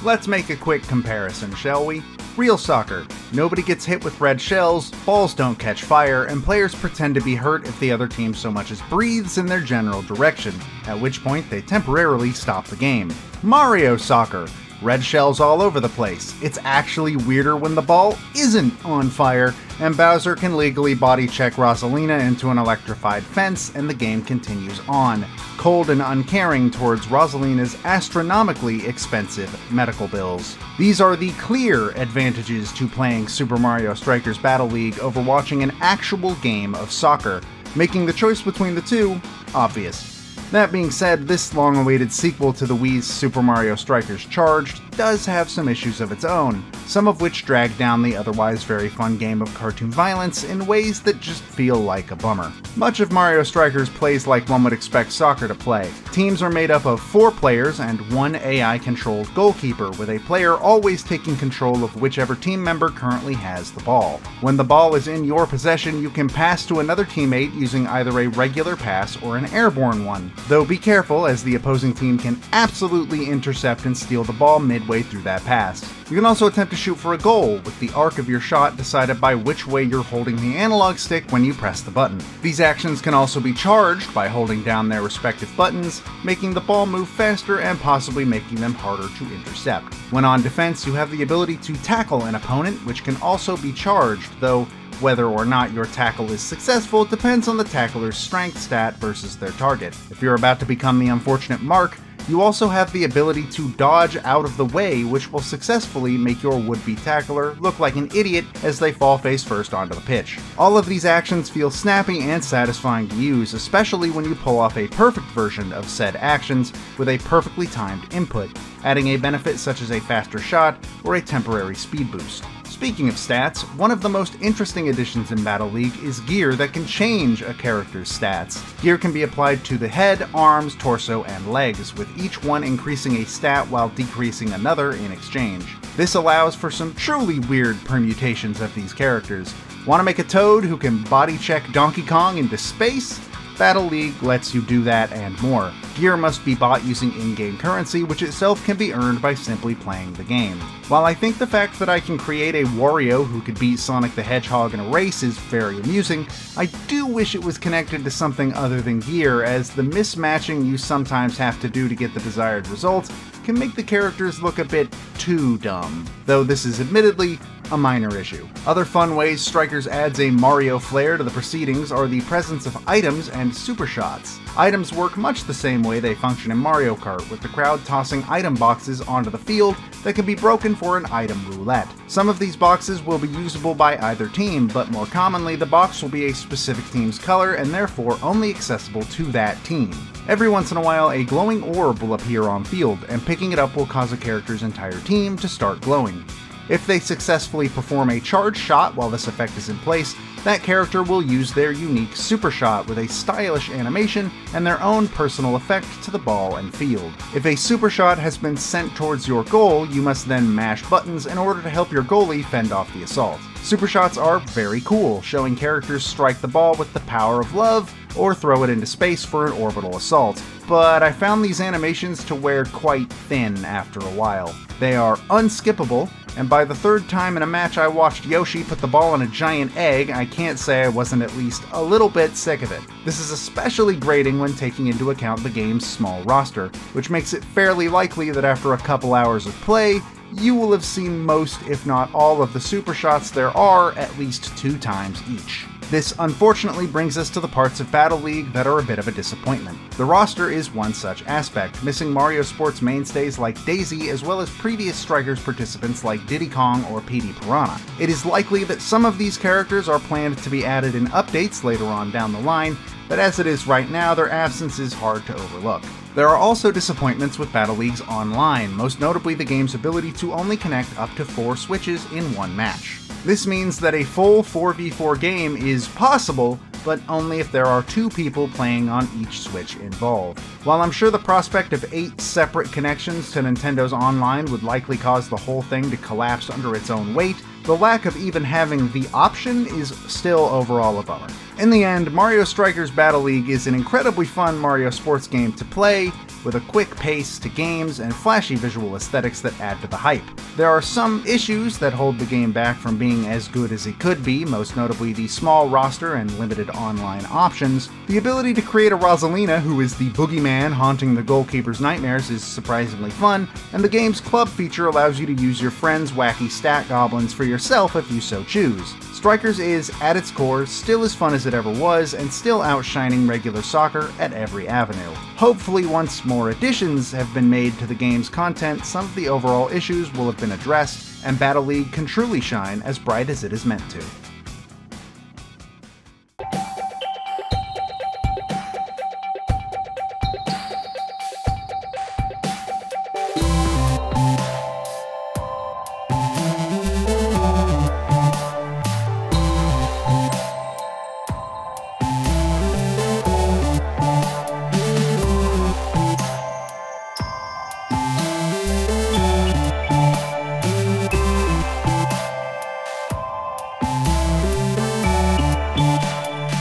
Let's make a quick comparison, shall we? Real soccer. Nobody gets hit with red shells, balls don't catch fire, and players pretend to be hurt if the other team so much as breathes in their general direction, at which point they temporarily stop the game. Mario Soccer. Red shells all over the place. It's actually weirder when the ball isn't on fire, and Bowser can legally body check Rosalina into an electrified fence, and the game continues on, cold and uncaring towards Rosalina's astronomically expensive medical bills. These are the clear advantages to playing Super Mario Strikers Battle League over watching an actual game of soccer, making the choice between the two obvious. That being said, this long-awaited sequel to the Wii's Super Mario Strikers Charged does have some issues of its own, some of which drag down the otherwise very fun game of cartoon violence in ways that just feel like a bummer. Much of Mario Strikers plays like one would expect soccer to play. Teams are made up of 4 players and one AI-controlled goalkeeper, with a player always taking control of whichever team member currently has the ball. When the ball is in your possession, you can pass to another teammate using either a regular pass or an airborne one. Though be careful, as the opposing team can absolutely intercept and steal the ball midway through that pass. You can also attempt to shoot for a goal, with the arc of your shot decided by which way you're holding the analog stick when you press the button. These actions can also be charged by holding down their respective buttons, making the ball move faster and possibly making them harder to intercept. When on defense, you have the ability to tackle an opponent, which can also be charged, though whether or not your tackle is successful depends on the tackler's strength stat versus their target. If you're about to become the unfortunate mark, you also have the ability to dodge out of the way, which will successfully make your would-be tackler look like an idiot as they fall face first onto the pitch. All of these actions feel snappy and satisfying to use, especially when you pull off a perfect version of said actions with a perfectly timed input, adding a benefit such as a faster shot or a temporary speed boost. Speaking of stats, one of the most interesting additions in Battle League is gear that can change a character's stats. Gear can be applied to the head, arms, torso, and legs, with each one increasing a stat while decreasing another in exchange. This allows for some truly weird permutations of these characters. Want to make a Toad who can body check Donkey Kong into space? Battle League lets you do that and more. Gear must be bought using in-game currency, which itself can be earned by simply playing the game. While I think the fact that I can create a Wario who could beat Sonic the Hedgehog in a race is very amusing, I do wish it was connected to something other than gear, as the mismatching you sometimes have to do to get the desired result can make the characters look a bit too dumb, though this is admittedly a minor issue. Other fun ways Strikers adds a Mario flair to the proceedings are the presence of items and super shots. Items work much the same way they function in Mario Kart, with the crowd tossing item boxes onto the field that can be broken for an item roulette. Some of these boxes will be usable by either team, but more commonly the box will be a specific team's color and therefore only accessible to that team. Every once in a while, a glowing orb will appear on field, and picking it up will cause a character's entire team to start glowing. If they successfully perform a charge shot while this effect is in place, that character will use their unique super shot with a stylish animation and their own personal effect to the ball and field. If a super shot has been sent towards your goal, you must then mash buttons in order to help your goalie fend off the assault. Super shots are very cool, showing characters strike the ball with the power of love or throw it into space for an orbital assault, but I found these animations to wear quite thin after a while. They are unskippable, and by the third time in a match I watched Yoshi put the ball in a giant egg, I can't say I wasn't at least a little bit sick of it. This is especially grating when taking into account the game's small roster, which makes it fairly likely that after a couple hours of play, you will have seen most, if not all, of the super shots there are at least 2 times each. This unfortunately brings us to the parts of Battle League that are a bit of a disappointment. The roster is one such aspect, missing Mario Sports mainstays like Daisy as well as previous Strikers participants like Diddy Kong or Petey Piranha. It is likely that some of these characters are planned to be added in updates later on down the line, but as it is right now, their absence is hard to overlook. There are also disappointments with Battle League's online, most notably the game's ability to only connect up to 4 switches in one match. This means that a full 4v4 game is possible, but only if there are 2 people playing on each Switch involved. While I'm sure the prospect of 8 separate connections to Nintendo's online would likely cause the whole thing to collapse under its own weight, the lack of even having the option is still overall a bummer. In the end, Mario Strikers Battle League is an incredibly fun Mario sports game to play, with a quick pace to games and flashy visual aesthetics that add to the hype. There are some issues that hold the game back from being as good as it could be, most notably the small roster and limited online options. The ability to create a Rosalina who is the boogeyman haunting the goalkeeper's nightmares is surprisingly fun, and the game's club feature allows you to use your friend's wacky stat goblins for yourself if you so choose. Strikers is, at its core, still as fun as it ever was, and still outshining regular soccer at every avenue. Hopefully, once more additions have been made to the game's content, some of the overall issues will have been addressed, and Battle League can truly shine as bright as it is meant to.